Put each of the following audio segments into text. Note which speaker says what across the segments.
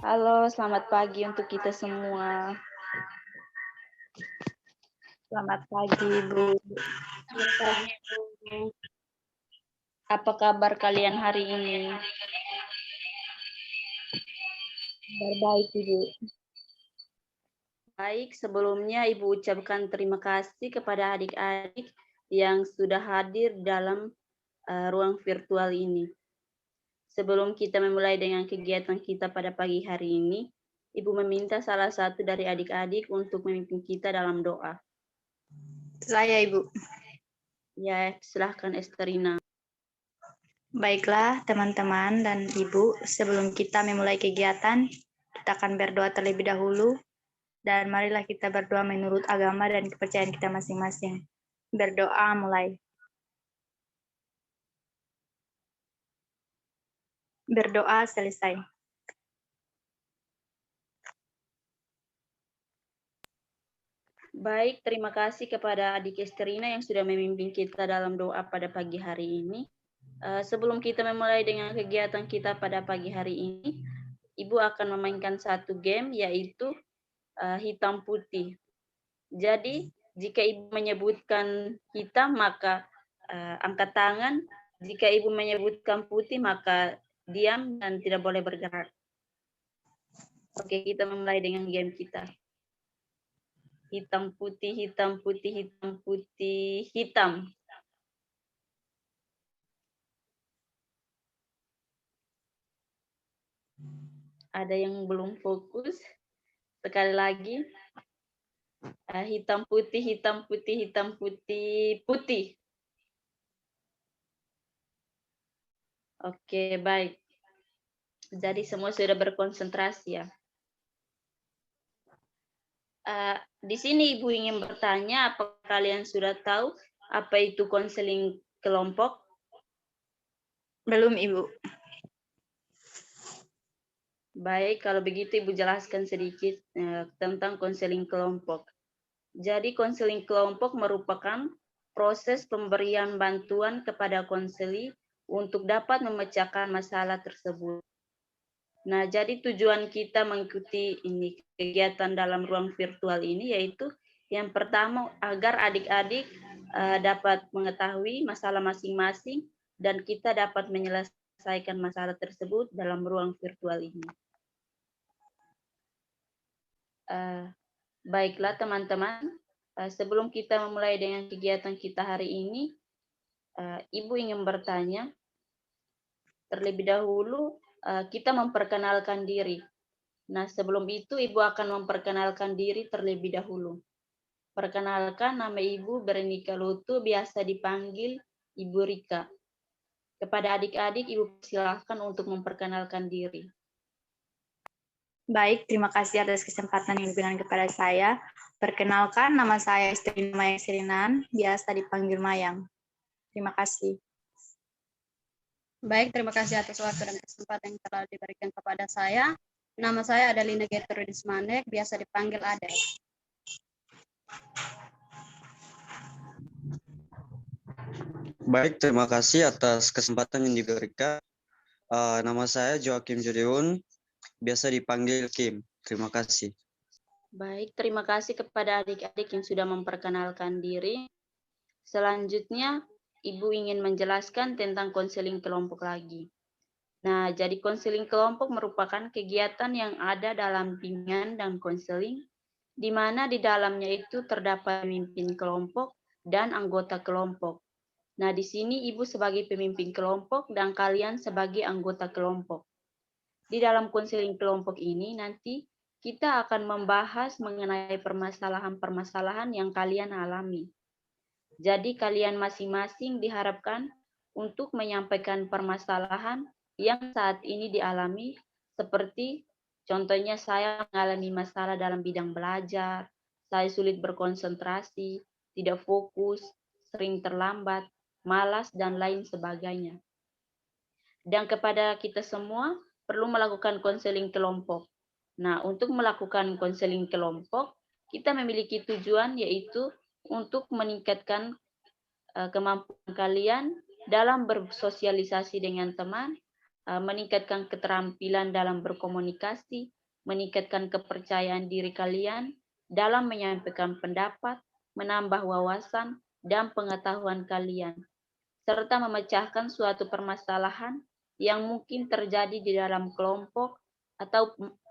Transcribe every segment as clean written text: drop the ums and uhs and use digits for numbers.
Speaker 1: Halo, selamat pagi untuk kita semua.
Speaker 2: Selamat pagi, Ibu.
Speaker 1: Selamat pagi, Bu. Apa kabar kalian hari ini?
Speaker 2: Baik, Ibu.
Speaker 1: Baik, sebelumnya Ibu ucapkan terima kasih kepada adik-adik yang sudah hadir dalam ruang virtual ini. Sebelum kita memulai dengan kegiatan kita pada pagi hari ini, Ibu meminta salah satu dari adik-adik untuk memimpin kita dalam doa.
Speaker 2: Saya, Ibu.
Speaker 1: Ya, silahkan Esterina.
Speaker 2: Baiklah, teman-teman dan Ibu, sebelum kita memulai kegiatan, kita akan berdoa terlebih dahulu, dan marilah kita berdoa menurut agama dan kepercayaan kita masing-masing. Berdoa mulai. Berdoa selesai.
Speaker 1: Baik, terima kasih kepada adik Esterina yang sudah memimpin kita dalam doa pada pagi hari ini. Sebelum kita memulai dengan kegiatan kita pada pagi hari ini, Ibu akan memainkan satu game, yaitu hitam putih. Jadi, jika Ibu menyebutkan hitam, maka angkat tangan. Jika Ibu menyebutkan putih, maka diam dan tidak boleh bergerak. Oke, kita memulai dengan game kita. Hitam putih, hitam putih, hitam putih, hitam. Ada yang belum fokus. Sekali lagi. Hitam putih, hitam putih, hitam putih, putih. Oke, baik. Jadi semua sudah berkonsentrasi ya. Di sini Ibu ingin bertanya, apakah kalian sudah tahu apa itu konseling kelompok?
Speaker 2: Belum, Ibu.
Speaker 1: Baik, kalau begitu Ibu jelaskan sedikit tentang konseling kelompok. Jadi konseling kelompok merupakan proses pemberian bantuan kepada konseli untuk dapat memecahkan masalah tersebut. Nah, jadi tujuan kita mengikuti ini kegiatan dalam ruang virtual ini yaitu yang pertama agar adik-adik dapat mengetahui masalah masing-masing dan kita dapat menyelesaikan masalah tersebut dalam ruang virtual ini. Baiklah teman-teman, sebelum kita memulai dengan kegiatan kita hari ini, Ibu ingin bertanya, terlebih dahulu kita memperkenalkan diri. Nah, sebelum itu Ibu akan memperkenalkan diri terlebih dahulu. Perkenalkan, nama Ibu Bernika Lutu, biasa dipanggil Ibu Rika. Kepada adik-adik, Ibu silakan untuk memperkenalkan diri.
Speaker 2: Baik, terima kasih atas kesempatan yang diberikan kepada saya. Perkenalkan, nama saya Esterina Mayang Sirinan, biasa dipanggil Mayang. Terima kasih.
Speaker 3: Baik, terima kasih atas waktu dan kesempatan yang telah diberikan kepada saya. Nama saya Adalina Gertrudis Manek, biasa dipanggil Ade.
Speaker 4: Baik, terima kasih atas kesempatan yang diberikan. Nama saya Joakim Judeun, biasa dipanggil Kim. Terima kasih.
Speaker 1: Baik, terima kasih kepada adik-adik yang sudah memperkenalkan diri. Selanjutnya, Ibu ingin menjelaskan tentang konseling kelompok lagi. Nah, jadi konseling kelompok merupakan kegiatan yang ada dalam bimbingan dan konseling, di mana di dalamnya itu terdapat pemimpin kelompok dan anggota kelompok. Nah, di sini Ibu sebagai pemimpin kelompok dan kalian sebagai anggota kelompok. Di dalam konseling kelompok ini nanti kita akan membahas mengenai permasalahan-permasalahan yang kalian alami. Jadi kalian masing-masing diharapkan untuk menyampaikan permasalahan yang saat ini dialami, seperti contohnya saya mengalami masalah dalam bidang belajar, saya sulit berkonsentrasi, tidak fokus, sering terlambat, malas, dan lain sebagainya. Dan kepada kita semua perlu melakukan konseling kelompok. Nah, untuk melakukan konseling kelompok, kita memiliki tujuan yaitu untuk meningkatkan kemampuan kalian dalam bersosialisasi dengan teman meningkatkan keterampilan dalam berkomunikasi, meningkatkan kepercayaan diri kalian dalam menyampaikan pendapat, menambah wawasan dan pengetahuan kalian, serta memecahkan suatu permasalahan yang mungkin terjadi di dalam kelompok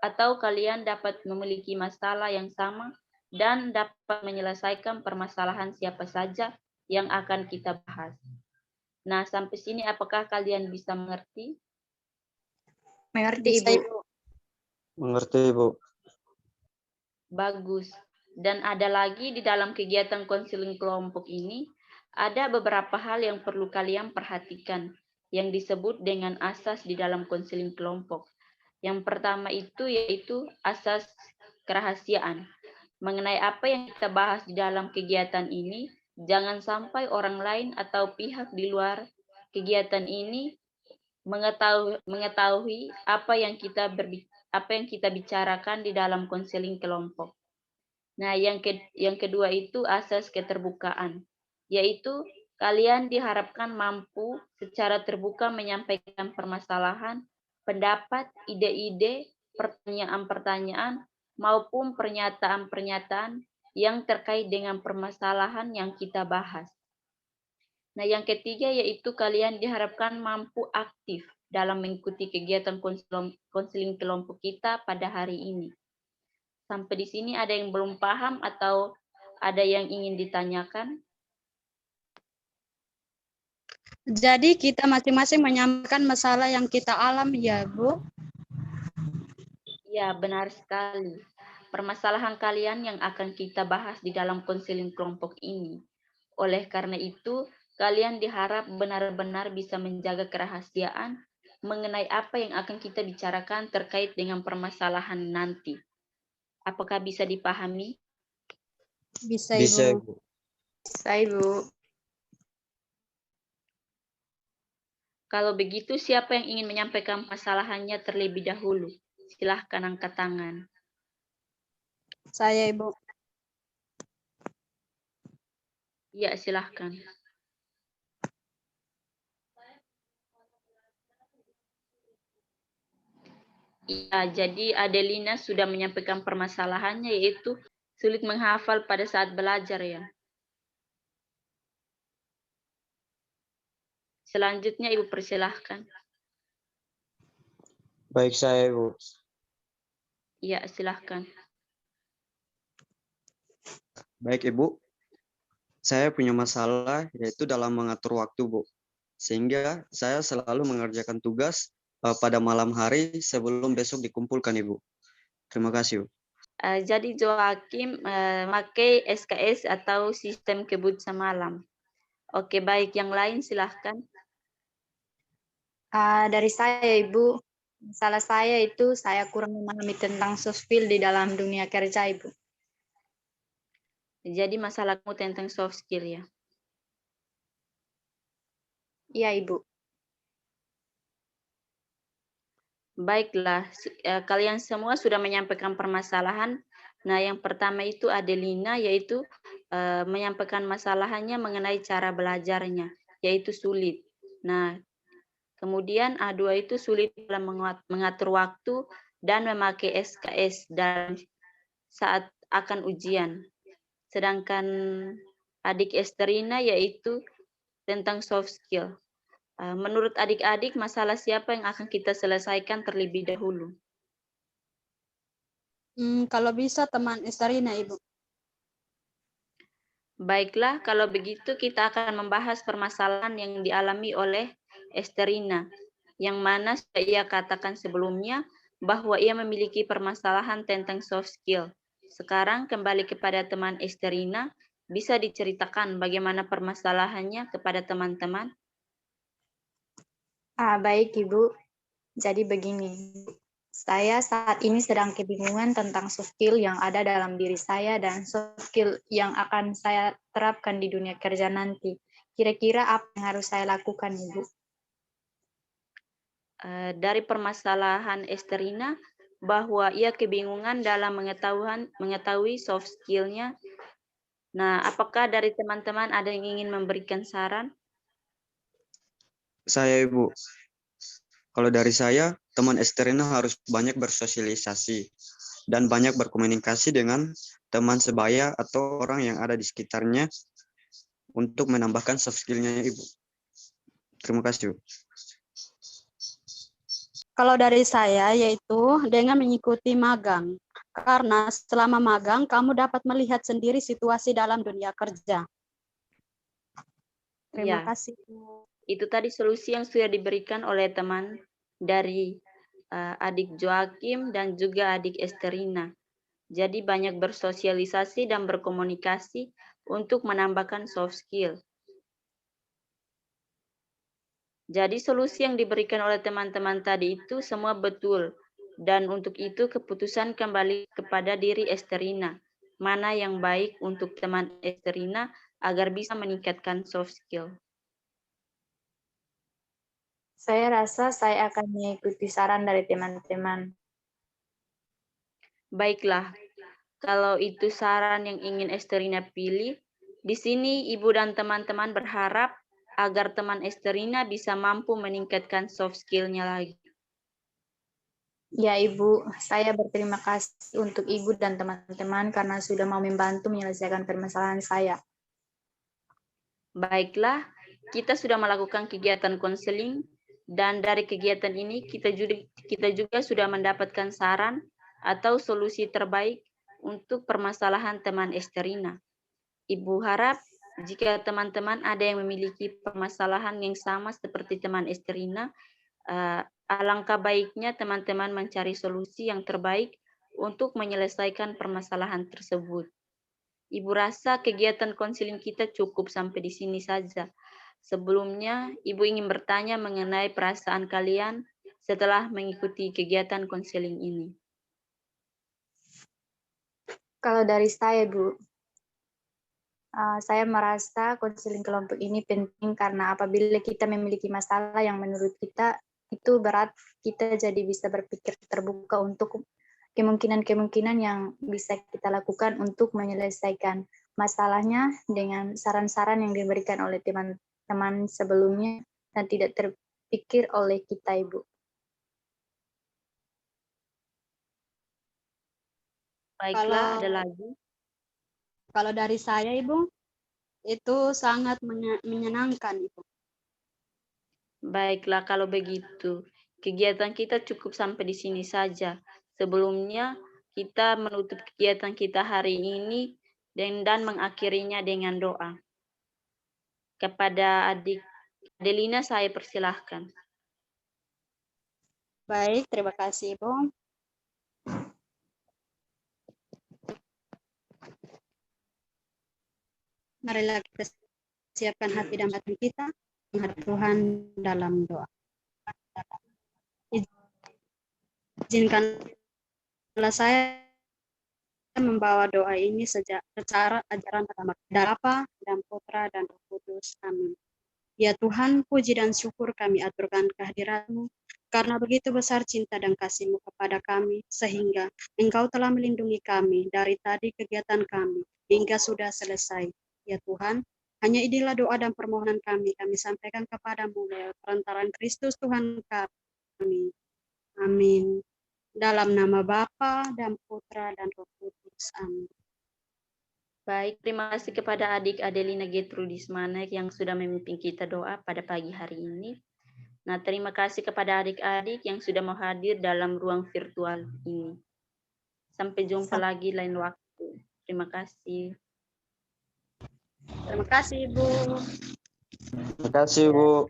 Speaker 1: atau kalian dapat memiliki masalah yang sama dan dapat menyelesaikan permasalahan siapa saja yang akan kita bahas. Nah, sampai sini apakah kalian bisa mengerti?
Speaker 2: Mengerti,
Speaker 3: Bisa,
Speaker 2: Ibu?
Speaker 3: Ibu.
Speaker 4: Mengerti, Bu.
Speaker 1: Bagus. Dan ada lagi di dalam kegiatan konseling kelompok ini, ada beberapa hal yang perlu kalian perhatikan yang disebut dengan asas di dalam konseling kelompok. Yang pertama itu yaitu asas kerahasiaan. Mengenai apa yang kita bahas di dalam kegiatan ini, jangan sampai orang lain atau pihak di luar kegiatan ini mengetahui apa yang kita bicarakan di dalam konseling kelompok. Nah, yang kedua itu asas keterbukaan, yaitu kalian diharapkan mampu secara terbuka menyampaikan permasalahan, pendapat, ide-ide, pertanyaan-pertanyaan, maupun pernyataan-pernyataan yang terkait dengan permasalahan yang kita bahas. Nah, yang ketiga yaitu kalian diharapkan mampu aktif dalam mengikuti kegiatan konseling kelompok kita pada hari ini. Sampai di sini ada yang belum paham atau ada yang ingin ditanyakan?
Speaker 3: Jadi kita masing-masing menyampaikan masalah yang kita alami ya, Bu.
Speaker 1: Ya, benar sekali. Permasalahan kalian yang akan kita bahas di dalam konseling kelompok ini. Oleh karena itu, kalian diharap benar-benar bisa menjaga kerahasiaan mengenai apa yang akan kita bicarakan terkait dengan permasalahan nanti. Apakah bisa dipahami?
Speaker 3: Bisa,
Speaker 4: Bisa,
Speaker 3: Ibu.
Speaker 4: Bu.
Speaker 2: Bisa, Ibu.
Speaker 1: Kalau begitu, siapa yang ingin menyampaikan masalahannya terlebih dahulu? Silahkan angkat tangan.
Speaker 3: Saya, Ibu.
Speaker 1: Ya, silahkan. Ya, jadi Adelina sudah menyampaikan permasalahannya, yaitu sulit menghafal pada saat belajar ya. Selanjutnya Ibu persilahkan.
Speaker 4: Baik saya, Bu.
Speaker 1: Ya, silahkan.
Speaker 4: Baik, Ibu. Saya punya masalah yaitu dalam mengatur waktu, Bu. Sehingga saya selalu mengerjakan tugas pada malam hari sebelum besok dikumpulkan, Ibu. Terima kasih, Bu.
Speaker 1: Jadi Joakim pakai SKS atau sistem kebut semalam. Oke, baik. Yang lain silahkan.
Speaker 2: Dari saya, Ibu, salah saya itu saya kurang memahami tentang soft skill di dalam dunia kerja, Ibu.
Speaker 1: Jadi masalahmu tentang soft skill ya.
Speaker 2: Iya, Ibu.
Speaker 1: Baiklah, kalian semua sudah menyampaikan permasalahan. Nah, yang pertama itu Adelina, yaitu menyampaikan masalahannya mengenai cara belajarnya, yaitu sulit. Nah, kemudian A2 itu sulit dalam mengatur waktu dan memakai SKS dan saat akan ujian. Sedangkan adik Esterina yaitu tentang soft skill. Menurut adik-adik, masalah siapa yang akan kita selesaikan terlebih dahulu?
Speaker 3: Kalau bisa teman Estarina, Ibu.
Speaker 1: Baiklah, kalau begitu kita akan membahas permasalahan yang dialami oleh Esterina, yang mana ia katakan sebelumnya bahwa ia memiliki permasalahan tentang soft skill. Sekarang kembali kepada teman Esterina, bisa diceritakan bagaimana permasalahannya kepada teman-teman?
Speaker 2: Baik, Ibu. Jadi begini, saya saat ini sedang kebingungan tentang soft skill yang ada dalam diri saya dan soft skill yang akan saya terapkan di dunia kerja nanti. Kira-kira apa yang harus saya lakukan, Ibu?
Speaker 1: Dari permasalahan Esterina, bahwa ia kebingungan dalam mengetahui soft skill-nya. Nah, apakah dari teman-teman ada yang ingin memberikan saran?
Speaker 4: Saya, Ibu. Kalau dari saya, teman Esterina harus banyak bersosialisasi dan banyak berkomunikasi dengan teman sebaya atau orang yang ada di sekitarnya untuk menambahkan soft skill-nya, Ibu. Terima kasih, Bu.
Speaker 3: Kalau dari saya yaitu dengan mengikuti magang. Karena selama magang kamu dapat melihat sendiri situasi dalam dunia kerja. Terima
Speaker 1: Ya,
Speaker 3: kasih.
Speaker 1: itu tadi solusi yang sudah diberikan oleh teman dari adik Joakim dan juga adik Esterina. Jadi banyak bersosialisasi dan berkomunikasi untuk menambahkan soft skill. Jadi solusi yang diberikan oleh teman-teman tadi itu semua betul. Dan untuk itu keputusan kembali kepada diri Esterina. Mana yang baik untuk teman Esterina agar bisa meningkatkan soft skill.
Speaker 2: Saya rasa saya akan mengikuti saran dari teman-teman.
Speaker 1: Baiklah, kalau itu saran yang ingin Esterina pilih, di sini Ibu dan teman-teman berharap agar teman Esterina bisa mampu meningkatkan soft skill-nya lagi.
Speaker 2: Ya Ibu, saya berterima kasih untuk Ibu dan teman-teman karena sudah mau membantu menyelesaikan permasalahan saya.
Speaker 1: Baiklah, kita sudah melakukan kegiatan konseling dan dari kegiatan ini kita juga sudah mendapatkan saran atau solusi terbaik untuk permasalahan teman Esterina. Ibu harap jika teman-teman ada yang memiliki permasalahan yang sama seperti teman Esterina, alangkah baiknya teman-teman mencari solusi yang terbaik untuk menyelesaikan permasalahan tersebut. Ibu rasa kegiatan konseling kita cukup sampai di sini saja. Sebelumnya, Ibu ingin bertanya mengenai perasaan kalian setelah mengikuti kegiatan konseling ini.
Speaker 2: Kalau dari saya, Bu, saya merasa konseling kelompok ini penting karena apabila kita memiliki masalah yang menurut kita itu berat, kita jadi bisa berpikir terbuka untuk kemungkinan-kemungkinan yang bisa kita lakukan untuk menyelesaikan masalahnya dengan saran-saran yang diberikan oleh teman-teman sebelumnya dan tidak terpikir oleh kita, Ibu.
Speaker 1: Baiklah, ada lagi.
Speaker 3: Kalau dari saya, Ibu, itu sangat menyenangkan, Ibu.
Speaker 1: Baiklah, kalau begitu. Kegiatan kita cukup sampai di sini saja. Sebelumnya, kita menutup kegiatan kita hari ini dan mengakhirinya dengan doa. Kepada adik Adelina, saya persilahkan.
Speaker 3: Baik, terima kasih, Ibu. Marilah kita siapkan hati dan batin kita menghadap Tuhan dalam doa. Izinkanlah saya membawa doa ini secara ajaran pertama dari Bapa dan Putra dan Roh Kudus. Amin. Ya Tuhan, puji dan syukur kami aturkan kehadirat-Mu, karena begitu besar cinta dan kasih-Mu kepada kami, sehingga Engkau telah melindungi kami dari tadi kegiatan kami, hingga sudah selesai. Ya Tuhan, hanya inilah doa dan permohonan kami sampaikan kepadamu lewat perantaraan Kristus Tuhan kami. Amin. Dalam nama Bapa dan Putra dan Roh Kudus. Amin.
Speaker 1: Baik, terima kasih kepada adik Adelina Gertrudis Manek yang sudah memimpin kita doa pada pagi hari ini. Nah, terima kasih kepada adik-adik yang sudah mau hadir dalam ruang virtual ini. Sampai jumpa lagi lain waktu. Terima kasih.
Speaker 3: Terima kasih, Ibu.
Speaker 4: Terima kasih, Bu.